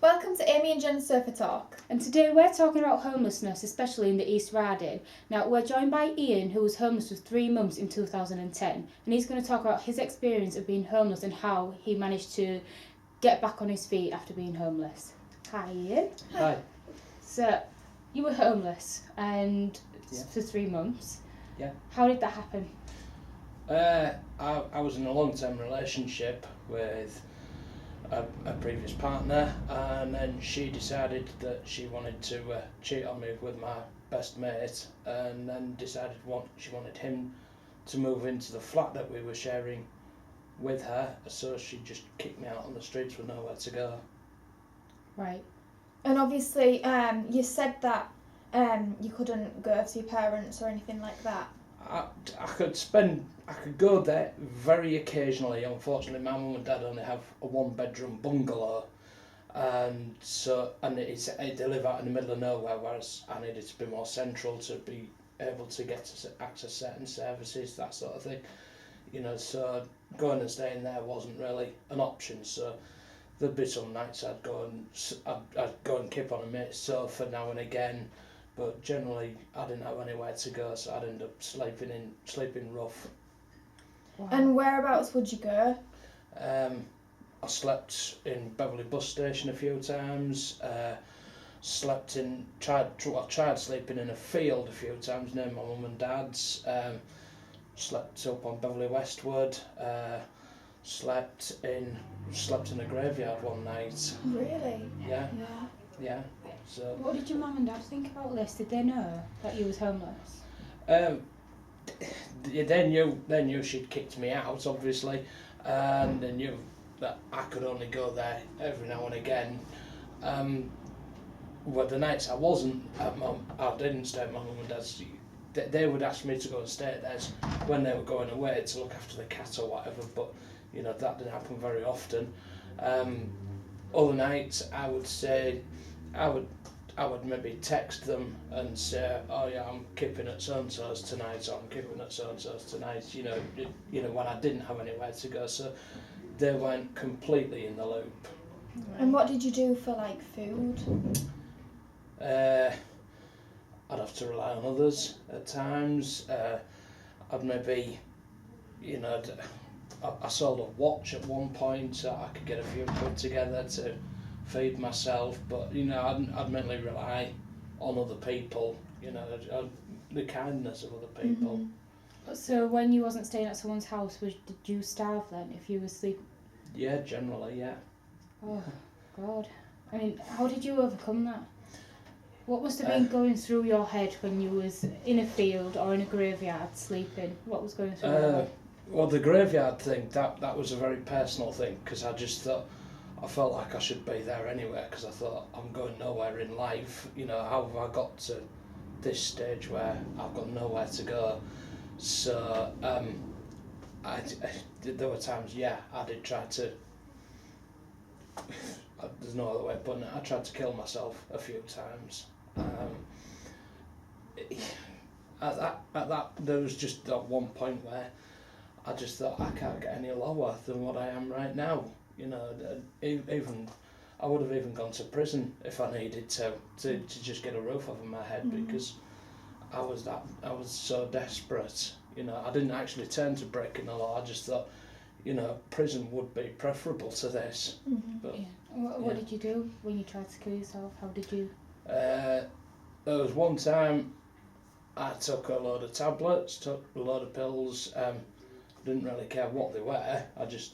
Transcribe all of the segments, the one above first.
Welcome to Ammie and Jen's Sofa Talk. And today we're talking about homelessness, especially in the East Riding. Now, we're joined by Ian, who was homeless for 3 months in 2010, and he's going to talk about his experience of being homeless and how he managed to get back on his feet after being homeless. Hi, Ian. Hi. So, you were homeless and for 3 months. Yeah. How did that happen? I was in a long-term relationship with a previous partner, and then she decided that she wanted to cheat on me with my best mate, and then decided she wanted him to move into the flat that we were sharing with her, so she just kicked me out on the streets with nowhere to go. Right. And obviously, you said that you couldn't go to your parents or anything like that. I could go there very occasionally. Unfortunately, my mum and dad only have a 1-bedroom bungalow, and they live out in the middle of nowhere, whereas I needed to be more central to be able to get to access certain services, that sort of thing. So going and staying there wasn't really an option. So there'd be some nights I'd go and kip on a mate's sofa now and again. But generally, I didn't have anywhere to go, so I'd end up sleeping rough. Wow. And whereabouts would you go? I slept in Beverley bus station a few times. Tried sleeping in a field a few times near my mum and dad's. Slept up on Beverley Westwood. Slept in a graveyard one night. Really? Yeah. So. What did your mum and dad think about this? Did they know that you was homeless? They knew she'd kicked me out, obviously, and they knew that I could only go there every now and again. Well, the nights I didn't stay at my mum and dad's. They would ask me to go and stay at theirs when they were going away to look after the cat or whatever, but that didn't happen very often. Other nights I would maybe text them and say, oh yeah, I'm kipping at so-and-so's tonight, or I'm kipping at so-and-so's tonight, when I didn't have anywhere to go, so they weren't completely in the loop. And what did you do for, food? I'd have to rely on others at times. I'd maybe, I sold a watch at one point so I could get a few quid together to feed myself, but I'd mainly rely on other people, the kindness of other people. Mm-hmm. So when you wasn't staying at someone's house, did you starve then if you were sleeping? Yeah, generally, yeah. Oh God, I mean, how did you overcome that? What must have been going through your head when you was in a field or in a graveyard sleeping? What was going through your head? Well, the graveyard thing, that was a very personal thing, because I just thought, I felt like I should be there anyway, because I thought, I'm going nowhere in life. How have I got to this stage where I've got nowhere to go? So there were times, I did try to, there's no other way of putting it, I tried to kill myself a few times. There was just that one point where I just thought, I can't get any lower than what I am right now. Even I would have even gone to prison if I needed to just get a roof over my head, because I was so desperate. I didn't actually turn to breaking the law. I just thought, prison would be preferable to this. Mm-hmm. But, What did you do when you tried to kill yourself? How did you? There was one time I took a load of tablets, took a load of pills. Didn't really care what they were. I just,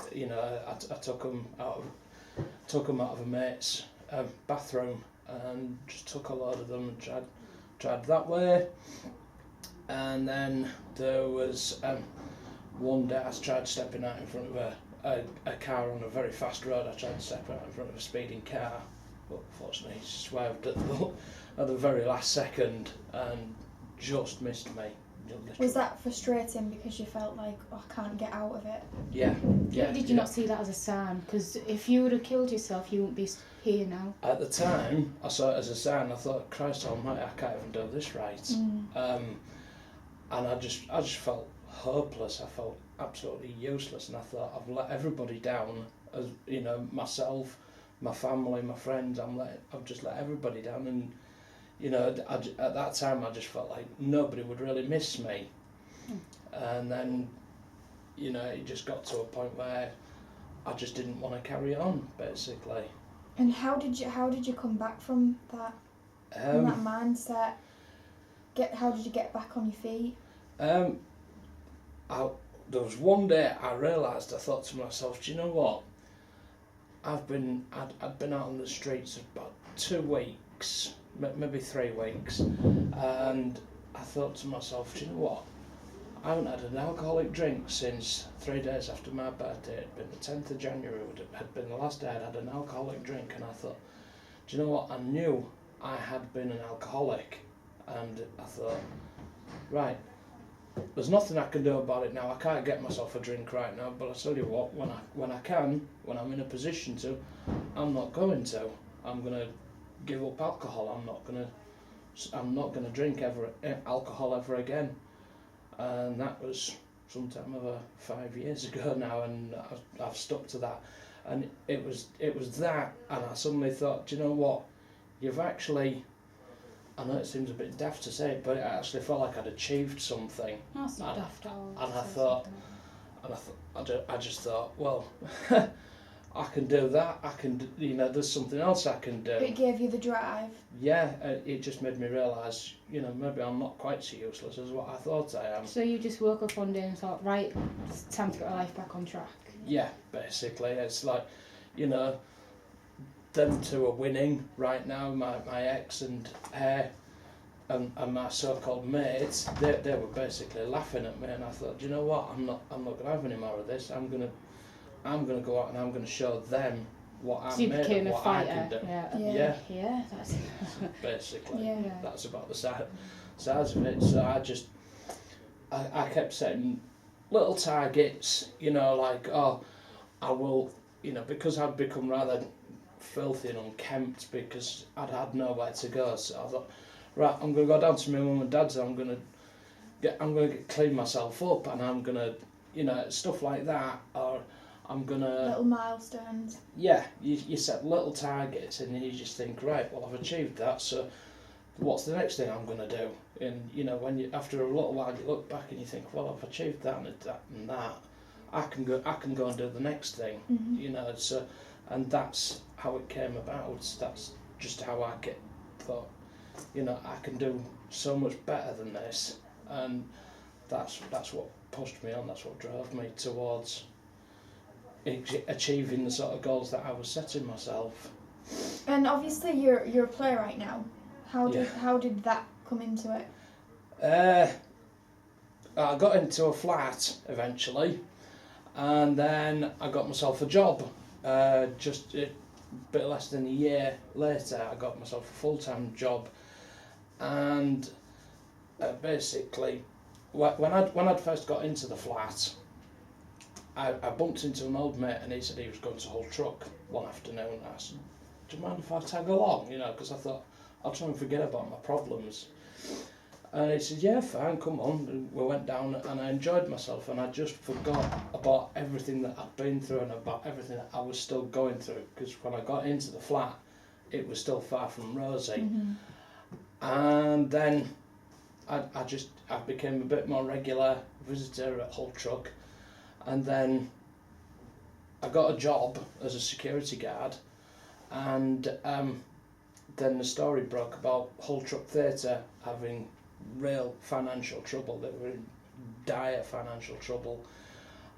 I took them out of a mate's bathroom and just took a load of them and tried that way. And then there was one day I tried stepping out in front of a car on a very fast road. I tried to step out in front of a speeding car, but fortunately he swerved at the very last second and just missed me. Was that frustrating because you felt like, oh, I can't get out of it? Yeah. Did you not see that as a sign? Because if you would have killed yourself, you wouldn't be here now. At the time, I saw it as a sign. I thought, Christ almighty, I can't even do this right. And I just felt hopeless. I felt absolutely useless, and I thought, I've let everybody down, as myself, my family, my friends. I've just let everybody down, and you know, at that time I just felt like nobody would really miss me. And then, you know, it just got to a point where I just didn't want to carry on, basically. And how did you come back from that mindset? How did you get back on your feet? There was one day I realised, I thought to myself, do you know what? I'd been out on the streets about 2 weeks, maybe 3 weeks, and I thought to myself, do you know what? I haven't had an alcoholic drink since 3 days after my birthday. It had been the 10th of January, it had been the last day I'd had an alcoholic drink, and I thought, do you know what? I knew I had been an alcoholic, and I thought, right, there's nothing I can do about it now. I can't get myself a drink right now, but I tell you what, when I can, when I'm in a position to, I'm not going to. I'm going to give up alcohol. I'm not going to drink alcohol ever again. And that was sometime over 5 years ago now, and I've stuck to that. And it was that, and I suddenly thought, do you know what? You've actually, I know it seems a bit daft to say, but I actually felt like I'd achieved something. That's not daft at all. I just thought, well, I can do that. I can, you know, there's something else I can do. It gave you the drive. Yeah, it just made me realise, you know, maybe I'm not quite so useless as what I thought I am. So you just woke up one day and thought, right, it's time to get my life back on track. Yeah, basically, it's like, you know, them two are winning right now. My ex and my so-called mates, they were basically laughing at me, and I thought, do you know what? I'm not going to have any more of this. I'm gonna go out and I'm gonna show them what I'm made of, what I can do. Yeah. That's basically. Yeah. That's about the size of it. So I kept setting little targets, you know, like, oh, I will, you know, because I'd become rather filthy and unkempt because I'd had nowhere to go. So I thought, right, I'm gonna go down to my mum and dad's. I'm gonna clean myself up, and I'm gonna, you know, stuff like that. Or I'm gonna Little milestones. Yeah, you set little targets, and then you just think, right, well, I've achieved that. So what's the next thing I'm gonna do? And you know, when you after a little while you look back and you think, well, I've achieved that and that and that. I can go and do the next thing. Mm-hmm. You know, so. And that's how it came about. That's just how I thought, you know, I can do so much better than this, and that's what pushed me on. That's what drove me towards achieving the sort of goals that I was setting myself. And obviously, you're a playwright now. How did that come into it? I got into a flat eventually, and then I got myself a job. Just a bit less than a year later, I got myself a full-time job, and basically, when I'd first got into the flat, I bumped into an old mate, and he said he was going to Hull Truck one afternoon. I said, "Do you mind if I tag along?" You know, because I thought I'll try and forget about my problems. And he said, "Yeah, fine, come on." And we went down, and I enjoyed myself, and I just forgot about everything that I'd been through and about everything that I was still going through, because when I got into the flat, it was still far from rosy. Mm-hmm. And then I became a bit more regular visitor at Hull Truck, and then I got a job as a security guard, and then the story broke about Hull Truck Theatre having real financial trouble. They were in dire financial trouble,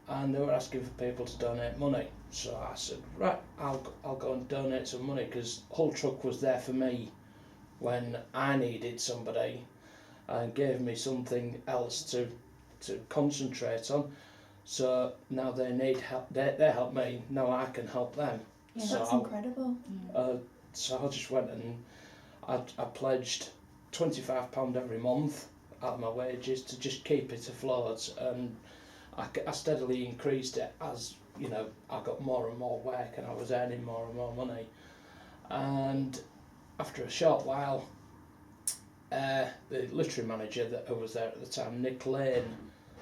and they were asking for people to donate money. So I said, right, I'll go and donate some money, because Hull Truck was there for me when I needed somebody, and gave me something else to concentrate on. So now they need help. They help me. Now I can help them. Yeah, so that's incredible. So I just went and I pledged £25 every month out of my wages to just keep it afloat, and I steadily increased it as, you know, I got more and more work and I was earning more and more money. And after a short while, the literary manager who was there at the time, Nick Lane,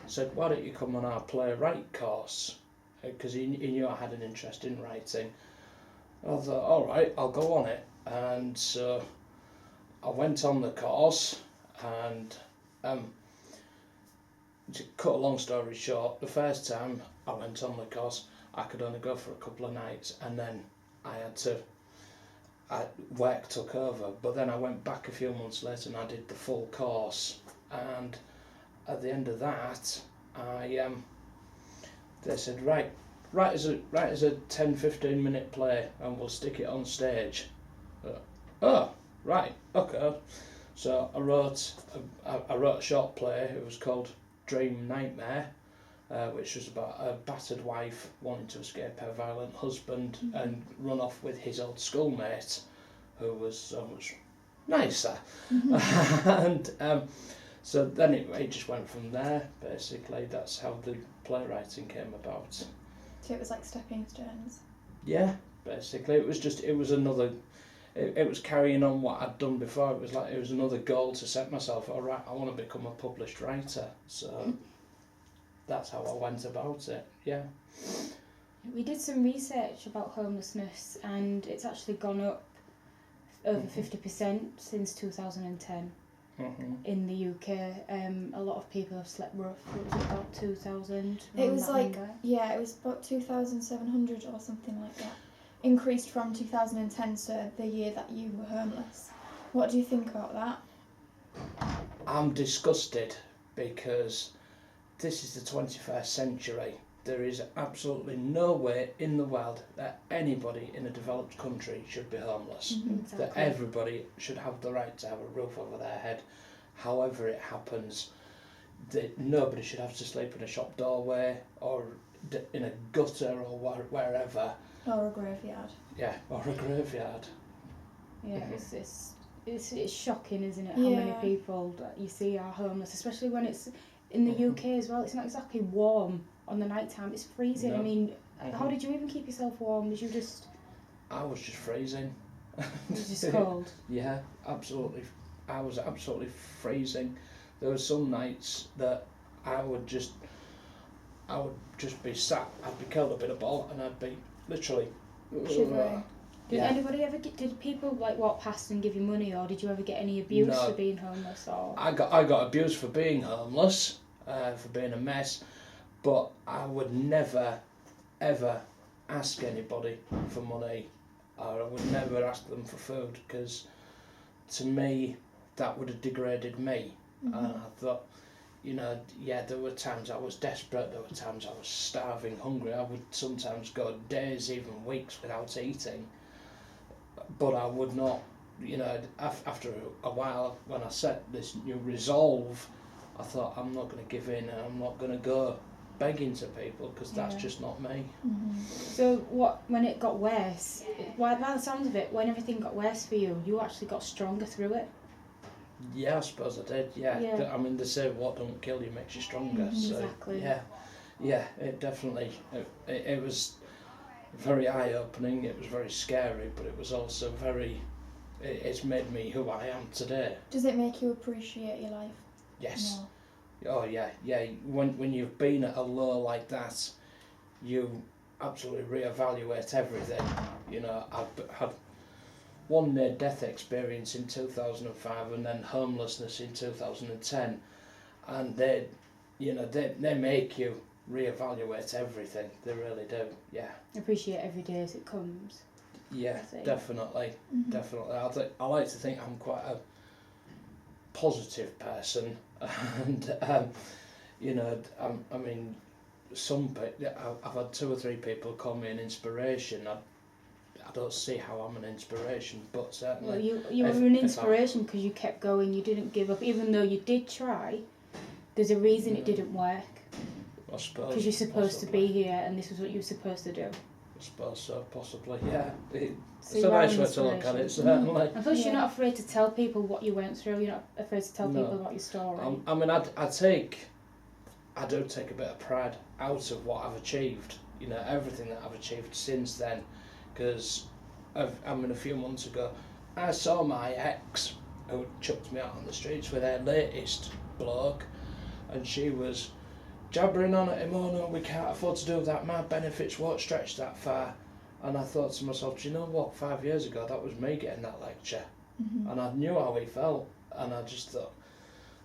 said, "Why don't you come on our playwright course?" Because he knew I had an interest in writing. I thought, all right, I'll go on it. And so I went on the course, and to cut a long story short, the first time I went on the course, I could only go for a couple of nights, and then work took over. But then I went back a few months later and I did the full course, and at the end of that, they said, write as a 10-15 minute play, and we'll stick it on stage. Oh, right, okay. So I wrote a short play. It was called Dream Nightmare, which was about a battered wife wanting to escape her violent husband and run off with his old schoolmate, who was so much nicer. And so then it just went from there, basically. That's how the playwriting came about. So it was like stepping stones. Yeah, basically. It was another... It was carrying on what I'd done before. It was another goal to set myself. All right, I want to become a published writer. So that's how I went about it. Yeah. We did some research about homelessness, and it's actually gone up over 50% since 2010 in the UK. A lot of people have slept rough. It was about 2,000. It was like, yeah, it was about 2,700 or something like that. Increased from 2010, so the year that you were homeless. What do you think about that? I'm disgusted, because this is the 21st century. There is absolutely no way in the world that anybody in a developed country should be homeless. Exactly. That everybody should have the right to have a roof over their head, however it happens. That nobody should have to sleep in a shop doorway or in a gutter or wherever. Or a graveyard. Yeah, or a graveyard. Yeah, it's shocking, isn't it? How many people that you see are homeless, especially when it's in the UK as well. It's not exactly warm on the night time. It's freezing. No. I mean, how did you even keep yourself warm? Did you just... I was just freezing. It was just cold? Yeah, absolutely. I was absolutely freezing. There were some nights that I would just be sat. I'd be curled up in a ball, and I'd be literally shivering. Did people like walk past and give you money, or did you ever get any abuse for being homeless? Or I got abused for being homeless, for being a mess, but I would never ever ask anybody for money, or I would never ask them for food, because to me that would have degraded me. And I thought, there were times I was desperate, there were times I was starving, hungry. I would sometimes go days, even weeks without eating. But I would not, after a while, when I set this new resolve, I thought, I'm not going to give in, and I'm not going to go begging to people, because that's just not me. So when it got worse, by the sounds of it, when everything got worse for you, you actually got stronger through it? Yeah, I suppose I did, yeah. I mean, they say what don't kill you makes you stronger. So, exactly. Yeah, it definitely, it was very eye-opening, it was very scary, but it was also it's made me who I am today. Does it make you appreciate your life? Yes. more? Oh, yeah. When you've been at a low like that, you absolutely reevaluate everything. I've had one near-death experience in 2005 and then homelessness in 2010, and they make you reevaluate everything. They really do. Yeah. Appreciate every day as it comes. Yeah, definitely. I like to think I'm quite a positive person, and I mean, I've had 2 or 3 people call me an inspiration. I don't see how I'm an inspiration, but certainly... Well, you were an inspiration because you kept going, you didn't give up, even though you did try. There's a reason it didn't work. I suppose. Because you're supposed to be here, and this was what you were supposed to do. I suppose so, possibly, yeah. It's So a nice way to look at it, certainly. And plus, you're not afraid to tell people what you went through, you're not afraid to tell people about your story. I mean, I do take a bit of pride out of what I've achieved, everything that I've achieved since then. Because, a few months ago, I saw my ex, who chucked me out on the streets with her latest bloke, and she was jabbering on at him, oh no, we can't afford to do that, my benefits won't stretch that far. And I thought to myself, do you know what? 5 years ago, that was me getting that lecture. Mhm. And I knew how he felt. And I just thought,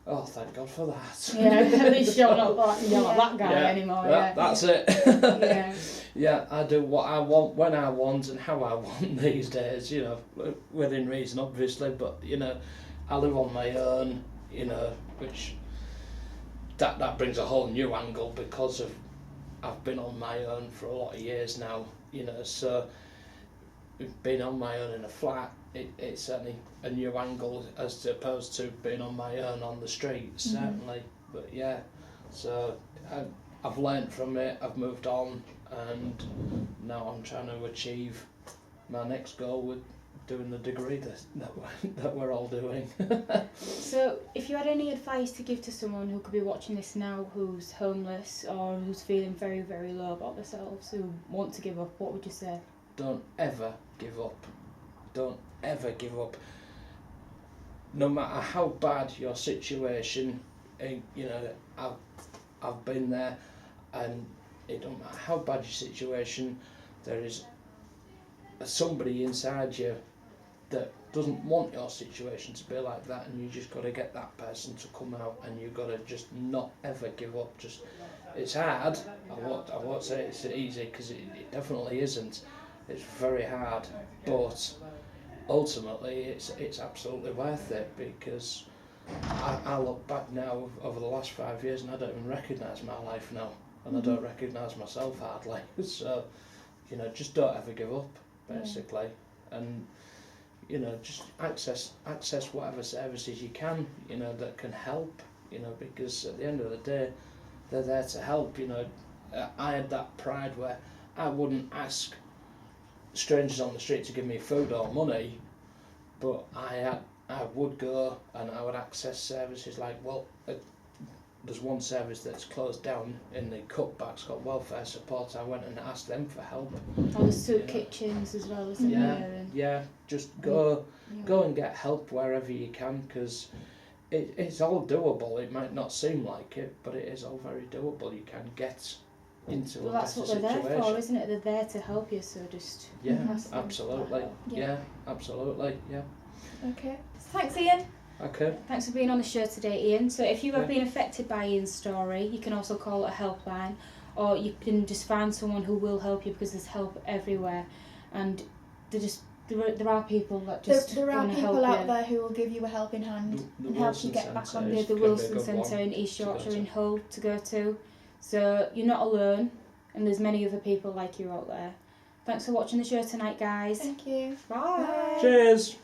oh, thank God for that. Yeah, at least you're not that guy anymore. That's it. Yeah. Yeah, I do what I want, when I want, and how I want these days, you know, within reason, obviously, but, you know, I live on my own, you know, which that brings a whole new angle because of I've been on my own for a lot of years now, you know, so being on my own in a flat, it's certainly a new angle as opposed to being on my own on the street, certainly. But yeah, so I've learnt from it, I've moved on, and now I'm trying to achieve my next goal with doing the degree that we're all doing. So, if you had any advice to give to someone who could be watching this now who's homeless or who's feeling very, very low about themselves, who want to give up, what would you say? Don't ever give up. Don't ever give up. No matter how bad your situation, you know, I've been there, and it don't matter how bad your situation, there is somebody inside you that doesn't want your situation to be like that, and you just got to get that person to come out, and you've got to just not ever give up. Just, it's hard. I won't say it's easy, because it definitely isn't. It's very hard, but ultimately it's absolutely worth it, because I look back now over the last 5 years and I don't even recognise my life now, and I don't recognise myself hardly. So, you know, just don't ever give up, basically, and you know, just access whatever services you can, you know, that can help, you know, because at the end of the day, they're there to help. You know, I had that pride where I wouldn't ask strangers on the street to give me food or money, but I would go and I would access services like, well, there's one service that's closed down in the cutbacks called welfare support. I went and asked them for help. Or the soup kitchens as well, isn't there? Yeah, just go and get help wherever you can, because it's all doable. It might not seem like it, but it is all very doable. You can get into a better situation. That's what they're there for, isn't it? They're there to help you, so just... Yeah, absolutely. Yeah, absolutely, yeah. Okay. Thanks, Ian. Okay. Thanks for being on the show today, Ian. So if you have been affected by Ian's story, you can also call a helpline, or you can just find someone who will help you, because there's help everywhere, and there are people that just there are want to people help out you. there who will give you a helping hand and help you get back on The Wilson Centre in East Yorkshire in Hull to go to. So you're not alone, and there's many other people like you out there. Thanks for watching the show tonight, guys. Thank you. Bye. Cheers.